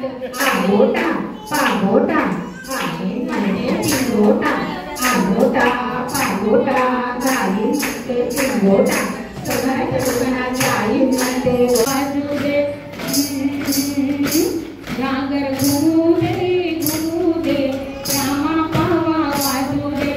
आंबोटा पांबोटा आहे म्हणे पिंगोटा आंबोटा पांबोटा गाई म्हणते पिंगोटा सगळ्याच्या दुकानात गाई म्हणते वाजू दे गागर घुमू दे रामा पावा वाजू दे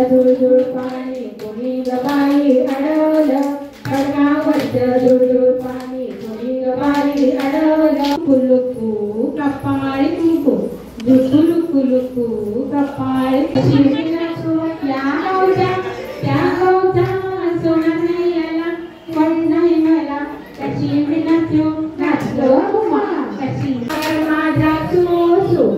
दूर पाणी कोणी गबाई अडवलं खडकावरचं दूर पाणी कोणी गबाई अडवलं कुलुकू कपाळी कुंकू कुलुकू कपाळी त्या गवता सोना नाही आला पण नाही मला कशी विनाचो नाचलो कशी माझा सोसो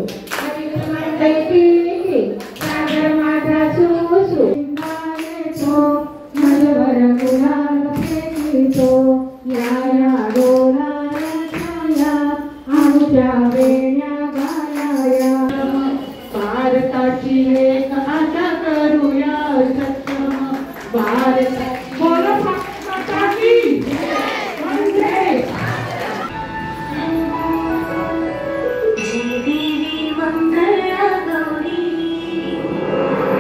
भारताची एक आता करूया सक्षम भारत बोलो भारताची वंदे देवी वंदना गौरी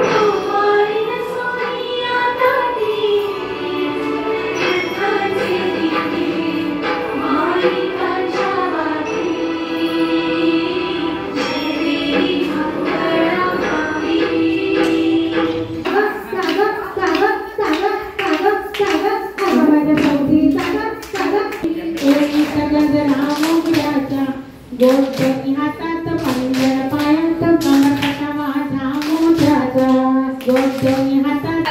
तुम्हारी सोनिया दादी माई गोष्टी हातात पंजर पायात कमरकटा माझा मोठ्याचा गोष्टी हातात